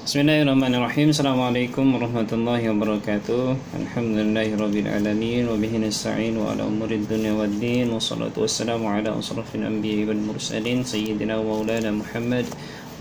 Bismillahirrahmanirrahim. Assalamualaikum warahmatullahi wabarakatuh. Alhamdulillahirabbil alamin wa bihi nasta'in wa ala umurid dunya waddin. Wassalatu wassalamu ala asrafil anbiya'i wal mursalin sayyidina wa maulana Muhammad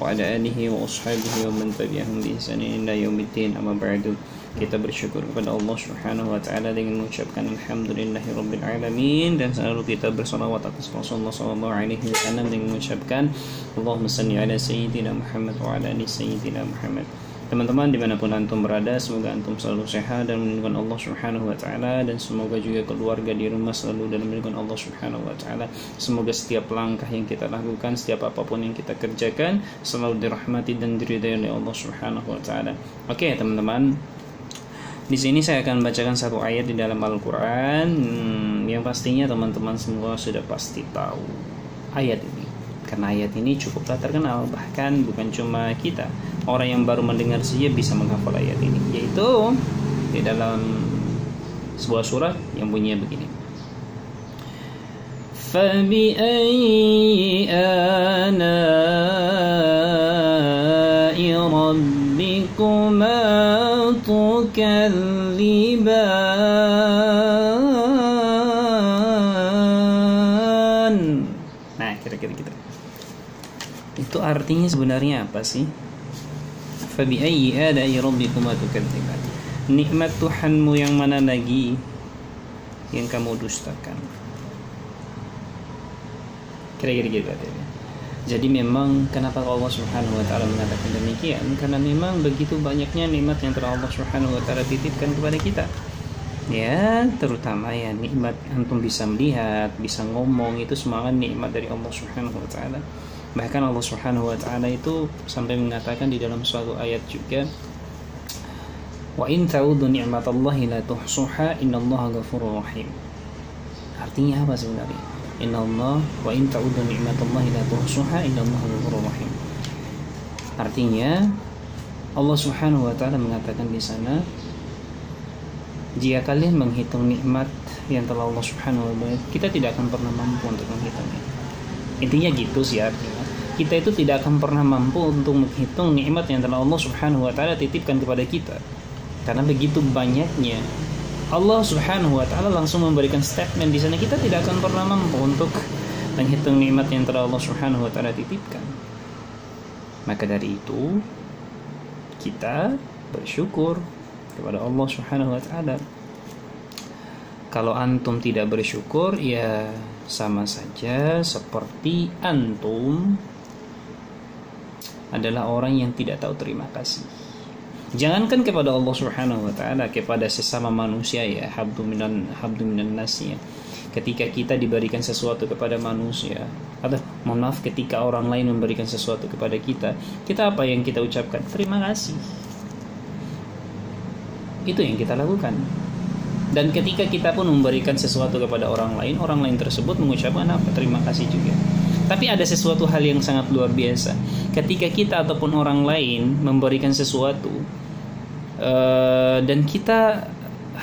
wa ala alihi wa ashabihi wa man tabi'ahum bi ihsanin ila yaumiddin. Amma ba'du. Kita bersyukur kepada Allah Subhanahu wa taala dengan mengucapkan alhamdulillahirabbil alamin, dan selalu kita bersalawat atas Rasulullah sallallahu alaihi wasallam dengan mengucapkan Allahumma shalli ala sayyidina Muhammad wa ala ali sayyidina Muhammad. Teman-teman dimanapun antum berada, semoga antum selalu sehat dan melindungi Allah Subhanahu wa taala, dan semoga juga keluarga di rumah selalu dalam melindungi Allah Subhanahu wa taala. Semoga setiap langkah yang kita lakukan, setiap apapun yang kita kerjakan, selalu dirahmati dan diridai oleh Allah Subhanahu wa taala. Oke, teman-teman. Di sini saya akan bacakan satu ayat di dalam Al-Quran yang pastinya teman-teman semua sudah pasti tahu ayat ini, karena ayat ini cukuplah terkenal. Bahkan bukan cuma kita, orang yang baru mendengar saja bisa menghafal ayat ini, yaitu di dalam sebuah surat yang bunyinya begini: فَبِأَيِّ آلَاءِ رَبِّكُمَا تُكَذِّبَانِ. Nah, kira-kira gitu. Itu artinya sebenarnya apa sih? فَبِأَيِّ آلَاءِ رَبِّكُمَا تُكَذِّبَانِ. Nikmat Tuhanmu yang mana lagi yang kamu dustakan? Kira-kira gitu artinya. Jadi memang kenapa Allah Subhanahu wa taala mengatakan demikian? Karena memang begitu banyaknya nikmat yang telah Allah Subhanahu wa taala titipkan kepada kita. Ya, terutama ya nikmat antum bisa melihat, bisa ngomong, itu semua nikmat dari Allah Subhanahu wa taala. Bahkan Allah Subhanahu wa taala itu sampai mengatakan di dalam suatu ayat juga, wa in ta'udu ni'matallahi la tuhsuha innallaha ghafurur rahim. Artinya apa sebenarnya? Innallaha wa in ta'udu ni'matallahi la tuhsuha innallaha ghafurur rahim. Artinya Allah Subhanahu wa taala mengatakan di sana, jika kalian menghitung nikmat yang telah Allah Subhanahu wa taala, kita tidak akan pernah mampu untuk menghitungnya. Intinya gitu sih artinya. Kita itu tidak akan pernah mampu untuk menghitung nikmat yang telah Allah Subhanahu wa taala titipkan kepada kita. Karena begitu banyaknya, Allah Subhanahu wa taala langsung memberikan statement di sana, kita tidak akan pernah mampu untuk menghitung nikmat yang telah Allah Subhanahu wa taala titipkan. Maka dari itu kita bersyukur kepada Allah Subhanahu wa taala. Kalau antum tidak bersyukur, ya sama saja seperti antum adalah orang yang tidak tahu terima kasih. Jangankan kepada Allah Subhanahu wa taala, kepada sesama manusia ya, habdu minan nas ya. Ketika kita diberikan sesuatu kepada manusia, atau mohon maaf, ketika orang lain memberikan sesuatu kepada kita, kita apa yang kita ucapkan? Terima kasih. Itu yang kita lakukan. Dan ketika kita pun memberikan sesuatu kepada orang lain tersebut mengucapkan apa? Terima kasih juga. Tapi ada sesuatu hal yang sangat luar biasa. Ketika kita ataupun orang lain memberikan sesuatu, dan kita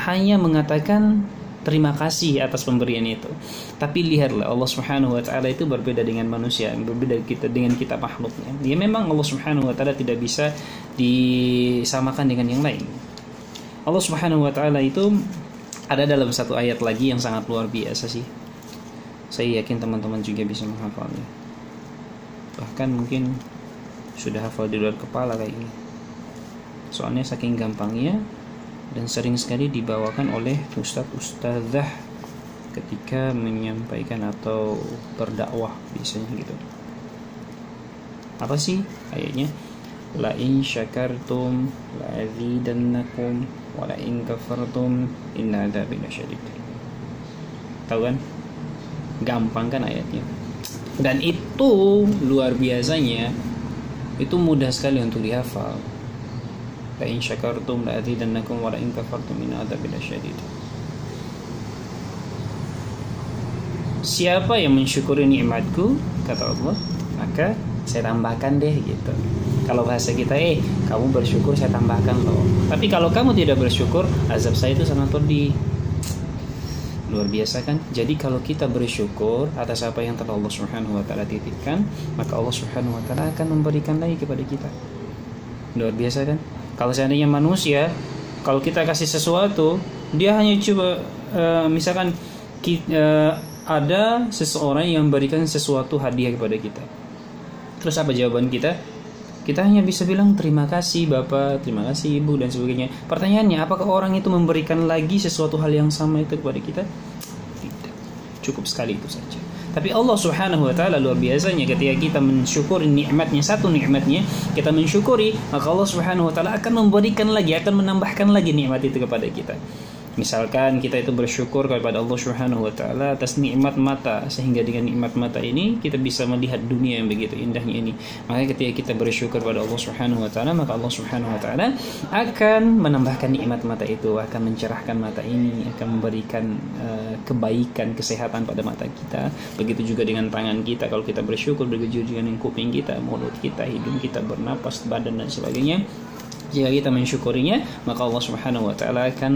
hanya mengatakan terima kasih atas pemberian itu, tapi lihatlah Allah Subhanahu wa taala itu berbeda dengan manusia, berbeda dengan kita makhluknya. Ya memang Allah Subhanahu wa taala tidak bisa disamakan dengan yang lain. Allah Subhanahu wa taala itu ada dalam satu ayat lagi yang sangat luar biasa sih. Saya yakin teman-teman juga bisa menghafalnya. Bahkan mungkin sudah hafal di luar kepala kayak ini. Soalnya saking gampangnya dan sering sekali dibawakan oleh ustadz-ustadzah ketika menyampaikan atau berdakwah biasanya gitu. Apa sih ayatnya? La in syakartum la azidannakum wa la in kafartum inna adzabi lasyadid. Tahu kan? Gampang kan ayatnya. Dan itu luar biasanya, itu mudah sekali untuk dihafal. La in syakartum la azidannakum wa la in kafartum inna adzabi lasyadid. Siapa yang mensyukuri nikmatku, kata Allah, maka saya tambahkan deh gitu. Kalau bahasa kita, kamu bersyukur saya tambahkan loh. Tapi kalau kamu tidak bersyukur, azab saya itu sangat pedih. Luar biasa kan? Jadi kalau kita bersyukur atas apa yang telah Allah Subhanahu wa taala titipkan, maka Allah Subhanahu wa taala akan memberikan lagi kepada kita. Luar biasa kan? Kalau seandainya manusia, kalau kita kasih sesuatu, dia hanya coba misalkan ada seseorang yang berikan sesuatu hadiah kepada kita. Terus apa jawaban kita? Kita hanya bisa bilang terima kasih Bapak, terima kasih Ibu dan sebagainya. Pertanyaannya, apakah orang itu memberikan lagi sesuatu hal yang sama itu kepada kita? Tidak. Cukup sekali itu saja. Tapi Allah Subhanahu wa taala luar biasanya, ketika kita mensyukuri nikmatnya, satu nikmatnya kita mensyukuri, maka Allah Subhanahu wa taala akan memberikan lagi, akan menambahkan lagi nikmat itu kepada kita. Misalkan kita itu bersyukur kepada Allah Subhanahu wa taala atas nikmat mata, sehingga dengan nikmat mata ini kita bisa melihat dunia yang begitu indahnya ini. Maka ketika kita bersyukur kepada Allah Subhanahu wa taala, maka Allah Subhanahu wa taala akan menambahkan nikmat mata itu, akan mencerahkan mata ini, akan memberikan kebaikan, kesehatan pada mata kita. Begitu juga dengan tangan kita, kalau kita bersyukur, begitu juga dengan kuping kita, mulut kita, hidung kita, bernapas, badan dan sebagainya. Jika kita mensyukurinya, maka Allah Subhanahu wa taala akan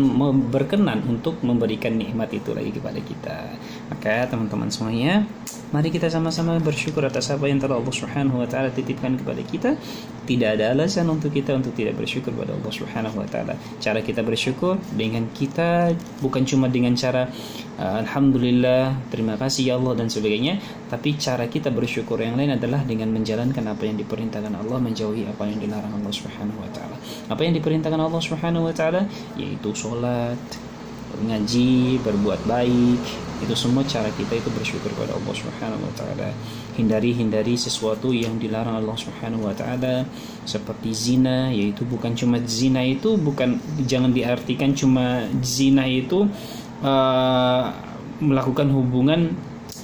berkenan untuk memberikan nikmat itu lagi kepada kita. Maka teman-teman semuanya, mari kita sama-sama bersyukur atas apa yang telah Allah Subhanahu wa taala titipkan kepada kita. Tidak ada alasan untuk kita untuk tidak bersyukur kepada Allah Subhanahu wa taala. Cara kita bersyukur dengan kita bukan cuma dengan cara alhamdulillah, terima kasih ya Allah dan sebagainya, tapi cara kita bersyukur yang lain adalah dengan menjalankan apa yang diperintahkan Allah, menjauhi apa yang dilarang Allah Subhanahu wa taala. Apa yang diperintahkan Allah Subhanahu wa taala yaitu sholat, ngaji, berbuat baik. Itu semua cara kita itu bersyukur kepada Allah Subhanahu wa taala. Hindari sesuatu yang dilarang Allah Subhanahu wa taala, seperti zina, yaitu bukan cuma zina itu jangan diartikan cuma zina itu melakukan hubungan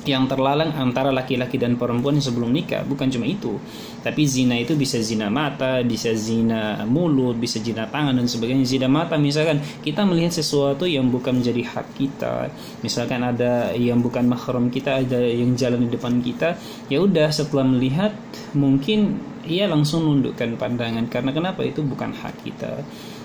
yang terlarang antara laki-laki dan perempuan sebelum nikah, bukan cuma itu. Tapi zina itu bisa zina mata, bisa zina mulut, bisa zina tangan dan sebagainya. Zina mata misalkan kita melihat sesuatu yang bukan menjadi hak kita, misalkan ada yang bukan mahram kita, ada yang jalan di depan kita, ya udah setelah melihat mungkin ia langsung nundukkan pandangan, karena kenapa? Itu bukan hak kita.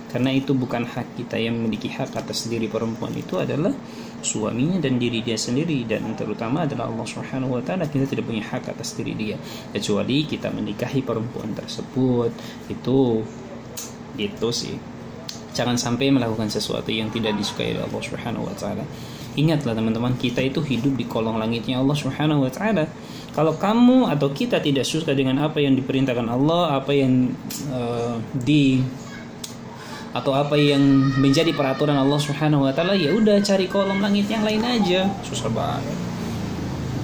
Karena itu bukan hak kita. Yang memiliki hak atas diri perempuan itu adalah suaminya dan diri dia sendiri, dan terutama adalah Allah Subhanahu wa taala. Kita tidak punya hak atas diri dia kecuali kita menikahi perempuan tersebut. Itu sih. Jangan sampai melakukan sesuatu yang tidak disukai oleh Allah Subhanahu wa taala. Ingatlah teman-teman, kita itu hidup di kolong langitnya Allah Subhanahu wa taala. Kalau kamu atau kita tidak suka dengan apa yang diperintahkan Allah, apa yang atau apa yang menjadi peraturan Allah Subhanahu wa taala, ya udah cari kolong langit yang lain aja. Susah banget.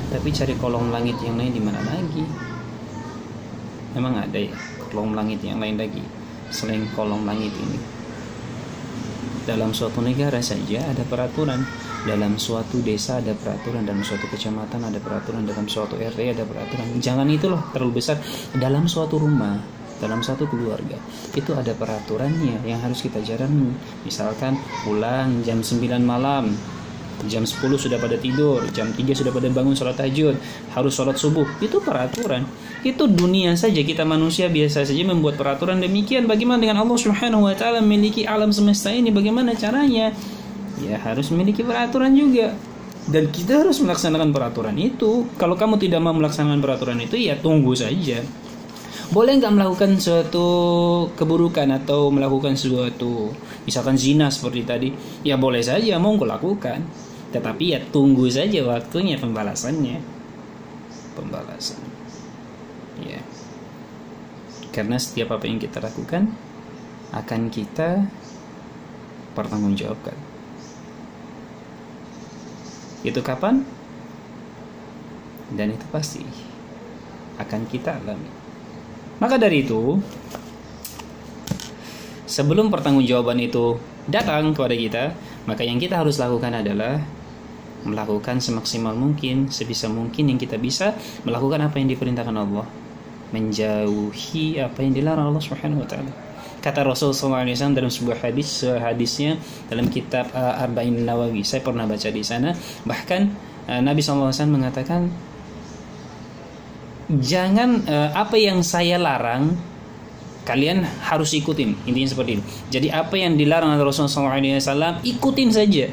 Tapi cari kolong langit yang lain di mana lagi? Memang ada ya kolong langit yang lain lagi selain kolong langit ini? Dalam suatu negara saja ada peraturan, dalam suatu desa ada peraturan, dalam suatu kecamatan ada peraturan, dalam suatu RT ada peraturan. Jangan itu loh terlalu besar. Dalam suatu rumah, dalam satu keluarga itu ada peraturannya yang harus kita jalani. Misalkan pulang jam 9 malam, jam 10 sudah pada tidur, jam 3 sudah pada bangun sholat tahajud, harus sholat subuh. Itu peraturan. Itu dunia saja, kita manusia biasa saja membuat peraturan demikian. Bagaimana dengan Allah Subhanahu wa taala memiliki alam semesta ini? Bagaimana caranya? Ya harus memiliki peraturan juga. Dan kita harus melaksanakan peraturan itu. Kalau kamu tidak mau melaksanakan peraturan itu, ya tunggu saja. Boleh nggak melakukan suatu keburukan atau melakukan suatu misalkan zina seperti tadi? Ya boleh saja, mau lakukan. Tetapi ya tunggu saja waktunya pembalasan. Ya. Karena setiap apa yang kita lakukan akan kita pertanggungjawabkan. Itu kapan? Dan itu pasti akan kita alami. Maka dari itu, sebelum pertanggungjawaban itu datang kepada kita, maka yang kita harus lakukan adalah melakukan semaksimal mungkin, sebisa mungkin yang kita bisa, melakukan apa yang diperintahkan Allah, menjauhi apa yang dilarang Allah Subhanahu wa taala. Kata Rasulullah SAW dalam sebuah hadisnya dalam kitab Arba'in Nawawi, saya pernah baca di sana, bahkan Nabi SAW mengatakan, jangan apa yang saya larang kalian harus ikutin. Intinya seperti itu. Jadi apa yang dilarang oleh Rasulullah SAW ikutin saja.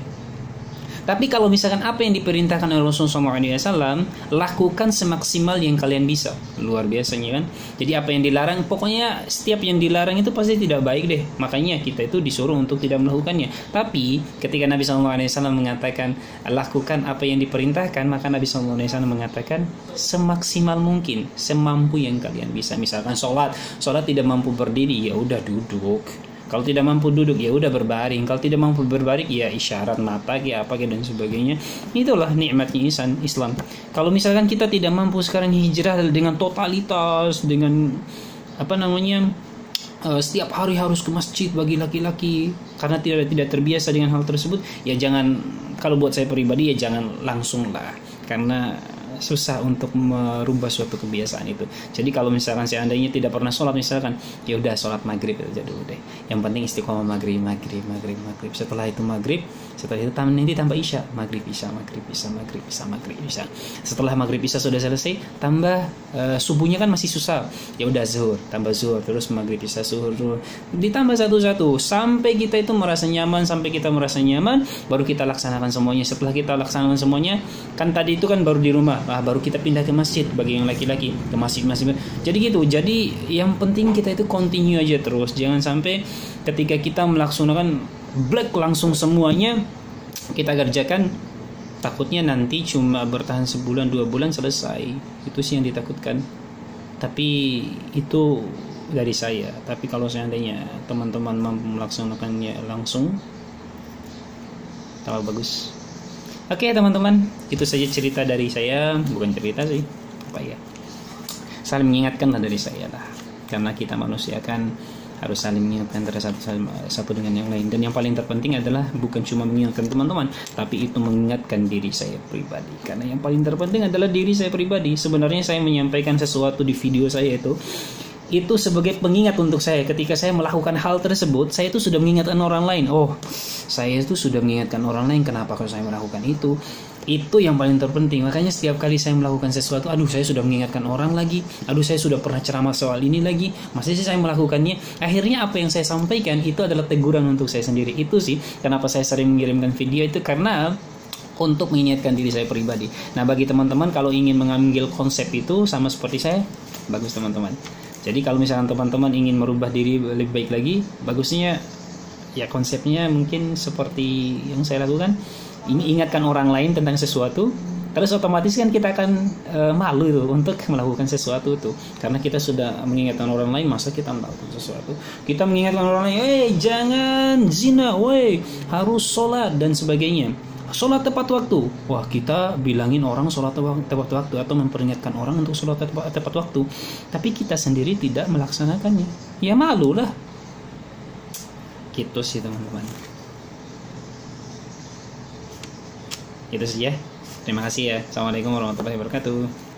Tapi kalau misalkan apa yang diperintahkan oleh Rasulullah SAW, lakukan semaksimal yang kalian bisa. Luar biasanya kan. Jadi apa yang dilarang, pokoknya setiap yang dilarang itu pasti tidak baik deh. Makanya kita itu disuruh untuk tidak melakukannya. Tapi ketika Nabi SAW mengatakan lakukan apa yang diperintahkan, maka Nabi SAW mengatakan semaksimal mungkin, semampu yang kalian bisa. Misalkan sholat tidak mampu berdiri, ya udah duduk. Kalau tidak mampu duduk, ya udah berbaring. Kalau tidak mampu berbaring, ya isyarat mata, ya apa dan sebagainya. Itulah nikmatnya Islam. Kalau misalkan kita tidak mampu sekarang hijrah dengan totalitas, dengan setiap hari harus ke masjid bagi laki-laki karena tidak terbiasa dengan hal tersebut, ya jangan. Kalau buat saya pribadi, ya jangan langsung lah, karena susah untuk merubah suatu kebiasaan itu. Jadi kalau misalkan seandainya tidak pernah sholat, misalkan ya udah sholat maghrib aja dulu deh. Yang penting istiqomah maghrib. Setelah itu maghrib, setelah itu nanti tambah isya, maghrib isya. Setelah maghrib isya sudah selesai, tambah subuhnya kan masih susah. Ya udah zuhur, tambah zuhur, terus maghrib isya zuhur, ditambah satu-satu sampai kita itu merasa nyaman, baru kita laksanakan semuanya. Setelah kita laksanakan semuanya, kan tadi itu kan baru di rumah. Baru kita pindah ke masjid bagi yang laki-laki, ke masjid. Jadi gitu. Jadi yang penting kita itu continue aja terus. Jangan sampai ketika kita melaksanakan black langsung semuanya kita kerjakan, takutnya nanti cuma bertahan sebulan 2 bulan selesai. Itu sih yang ditakutkan. Tapi itu dari saya. Tapi kalau seandainya teman-teman mampu melaksanakannya langsung, tambah bagus. Oke teman-teman, itu saja cerita dari saya. Bukan cerita sih, saling mengingatkan lah dari saya lah. Karena kita manusia kan harus saling mengingatkan antara satu dengan yang lain. Dan yang paling terpenting adalah bukan cuma mengingatkan teman-teman, tapi itu mengingatkan diri saya pribadi. Karena yang paling terpenting adalah diri saya pribadi. Sebenarnya saya menyampaikan sesuatu di video saya itu sebagai pengingat untuk saya. Ketika saya melakukan hal tersebut, saya itu sudah mengingatkan orang lain. Oh, saya itu sudah mengingatkan orang lain, kenapa kalau saya melakukan itu. Itu yang paling terpenting. Makanya setiap kali saya melakukan sesuatu, saya sudah mengingatkan orang lagi, saya sudah pernah ceramah soal ini lagi, masih sih saya melakukannya. Akhirnya apa yang saya sampaikan itu adalah teguran untuk saya sendiri. Itu sih kenapa saya sering mengirimkan video itu, karena untuk mengingatkan diri saya pribadi. Nah, bagi teman-teman kalau ingin mengambil konsep itu sama seperti saya, bagus teman-teman. Jadi kalau misalkan teman-teman ingin merubah diri lebih baik lagi, bagusnya ya konsepnya mungkin seperti yang saya lakukan. Ingatkan orang lain tentang sesuatu, terus otomatis kan kita akan malu itu untuk melakukan sesuatu itu, karena kita sudah mengingatkan orang lain. Masa kita melakukan sesuatu, kita mengingatkan orang lain, jangan zina, harus sholat dan sebagainya, sholat tepat waktu. Wah, kita bilangin orang sholat tepat waktu atau memperingatkan orang untuk sholat tepat waktu, tapi kita sendiri tidak melaksanakannya, ya malu lah. Gitu sih teman-teman. Itu saja. Terima kasih ya. Assalamualaikum warahmatullahi wabarakatuh.